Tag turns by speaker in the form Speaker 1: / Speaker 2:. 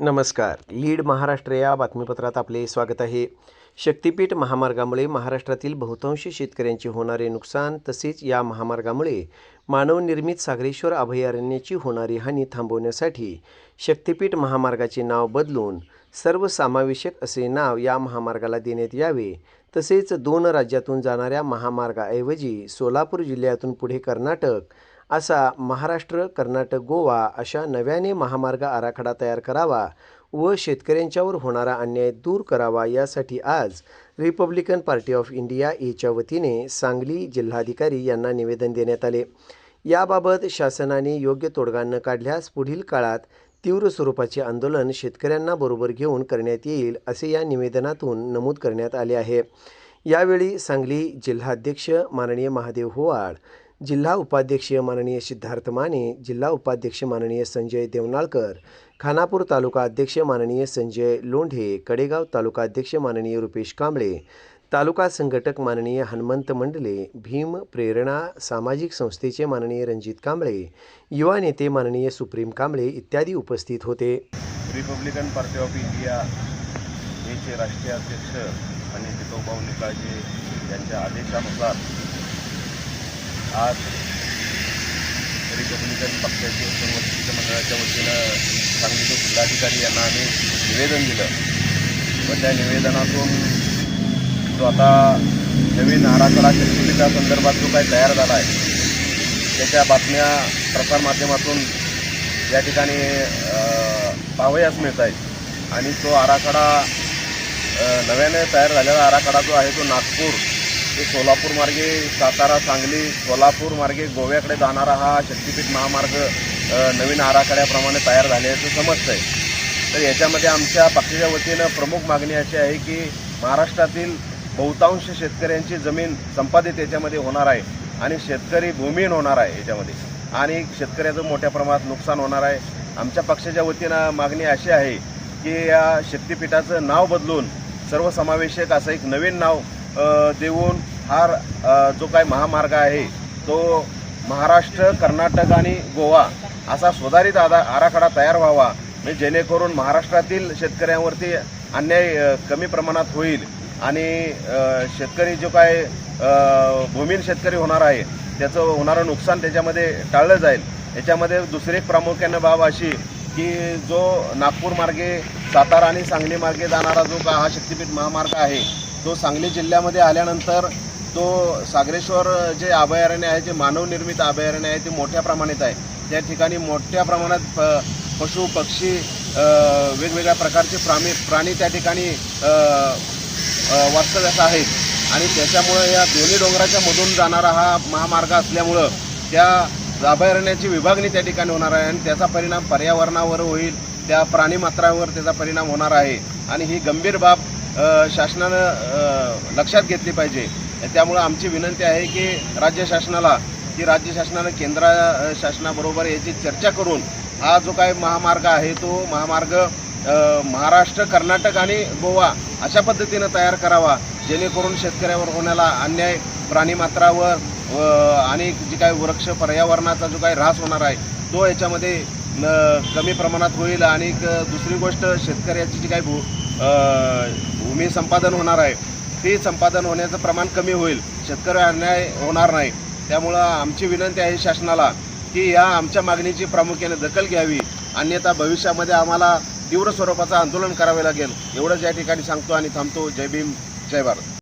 Speaker 1: नमस्कार. लीड महाराष्ट्र या बातमीपत्रात आपले स्वागत आहे. शक्तिपीठ महामार्गामुळे महाराष्ट्रातील बहुतांश शेतकऱ्यांचे होणारे नुकसान तसेच या महामार्गामुळे मानवनिर्मित सागरेश्वर अभयारण्याची होणारी हानी थांबवण्यासाठी शक्तिपीठ महामार्गाचे नाव बदलून सर्वसमावेशक असे नाव या महामार्गाला देण्यात यावे. तसेच 2 राज्यातून जाणाऱ्या महामार्गाऐवजी सोलापूर जिल्ह्यातून पुढे कर्नाटक असा महाराष्ट्र, कर्नाटक, गोवा अशा नव्याने महामार्ग आराखडा तयार करावा व शेतकऱ्यांच्यावर होणारा अन्याय दूर करावा यासाठी आज रिपब्लिकन पार्टी ऑफ इंडिया एच्या वतीने सांगली जिल्हाधिकारी यांना निवेदन देण्यात आले. याबाबत शासनाने योग्य तोडगा न काढल्यास पुढील काळात तीव्र स्वरूपाचे आंदोलन शेतकऱ्यांना बरोबर घेऊन करण्यात येईल असे या निवेदनातून नमूद करण्यात आले आहे. यावेळी सांगली जिल्हाध्यक्ष माननीय महादेव होवाळ, जिल्हा उपाध्यक्ष माननीय सिद्धार्थ माने, जिल्हा उपाध्यक्ष माननीय संजय देवनाळकर, खानापूर तालुका अध्यक्ष माननीय संजय लोंढे, कडेगाव तालुका अध्यक्ष माननीय रुपेश कांबळे, तालुका संघटक माननीय हनुमंत मंडले, भीम प्रेरणा सामाजिक संस्थेचे माननीय रणजित कांबळे, युवा नेते माननीय सुप्रीम कांबळे इत्यादी उपस्थित होते.
Speaker 2: रिपब्लिकन पार्टी ऑफ इंडिया याचे राष्ट्रीय अध्यक्ष आणि जितोभाऊ निकाळजे यांच्या आदेशानुसार आज रिपब्लिकन पक्षाचे सर्व शिष्टमंडळाच्या वतीनं सांगलीचे जिल्हाधिकारी यांना आम्ही निवेदन दिलं व त्या निवेदनातून जो आता नवीन आराखडा शक्तिपीठासंदर्भात जो काही तयार झाला आहे त्याच्या बातम्या प्रसारमाध्यमातून या ठिकाणी पाहावयास मिळत आहेत. आणि तो आराखडा नव्याने तयार झालेला आराखडा जो आहे तो नागपूर ते सोलापूर मार्गे सातारा, सांगली, सोलापूर मार्गे गोव्याकडे जाणारा हा शक्तिपीठ महामार्ग नवीन आराखड्याप्रमाणे तयार झाल्याचं समजतं आहे. तर याच्यामध्ये आमच्या पक्षाच्या वतीनं प्रमुख मागणी अशी आहे की महाराष्ट्रातील बहुतांश शेतकऱ्यांची जमीन संपादित याच्यामध्ये होणार आहे आणि शेतकरी भूमिहीन होणार आहे याच्यामध्ये आणि शेतकऱ्याचं मोठ्या प्रमाणात नुकसान होणार आहे. आमच्या पक्षाच्या वतीनं मागणी अशी आहे की या शक्तिपीठाचं नाव बदलून सर्वसमावेशक असं एक नवीन नाव देऊन हा जो काही महामार्ग आहे तो महाराष्ट्र, कर्नाटक आणि गोवा असा सुधारित आराखडा तयार व्हावा, म्हणजे जेणेकरून महाराष्ट्रातील शेतकऱ्यांवरती अन्याय कमी प्रमाणात होईल आणि शेतकरी जो काय भूमिहीन शेतकरी होणार आहे त्याचं होणारं नुकसान त्याच्यामध्ये टाळलं जाईल. याच्यामध्ये दुसरी एक प्रामुख्यानं बाब अशी की जो नागपूर मार्गे सातारा आणि सांगली मार्गे जाणारा जो हा शक्तिपीठ महामार्ग आहे तो सांगली जिल्ह्यामध्ये आल्यानंतर तो सागरेश्वर जे अभयारण्य आहे, जे मानवनिर्मित अभयारण्य आहे ते मोठ्या प्रमाणात आहे. त्या ठिकाणी मोठ्या प्रमाणात पशु पक्षी वेगवेगळ्या प्रकारचे प्राणी त्या ठिकाणी वास्तव्यास आहेत आणि त्याच्यामुळं या दोन्ही डोंगराच्या मधून जाणारा हा महामार्ग असल्यामुळं त्या अभयारण्याची विभागणी त्या ठिकाणी होणार आहे आणि त्याचा परिणाम पर्यावरणावर होईल, त्या प्राणीमात्रावर त्याचा परिणाम होणार आहे आणि ही गंभीर बाब शासनानं लक्षात घेतली पाहिजे. त्यामुळं आमची विनंती आहे की राज्य शासनानं केंद्र शासनाबरोबर याची चर्चा करून हा जो काही महामार्ग आहे तो महामार्ग महाराष्ट्र, कर्नाटक आणि गोवा अशा पद्धतीनं तयार करावा, जेणेकरून शेतकऱ्यावर होण्याला अन्याय, प्राणीमात्रावर आणि जी काही वृक्ष पर्यावरणाचा जो काही ऱ्हास होणार आहे तो याच्यामध्ये कमी प्रमाणात होईल. आणि दुसरी गोष्ट, शेतकऱ्याची जी काही भूमी संपादन होणार आहे ते संपादन होण्याचं प्रमाण कमी होईल, शेतकरी अन्याय होणार नाही. त्यामुळं आमची विनंती आहे शासनाला की या आमच्या मागणीची प्रामुख्याने दखल घ्यावी, अन्यथा भविष्यामध्ये आम्हाला तीव्र स्वरूपाचं आंदोलन करावे लागेल. एवढंच या ठिकाणी सांगतो आणि थांबतो. जय भीम, जय भारत.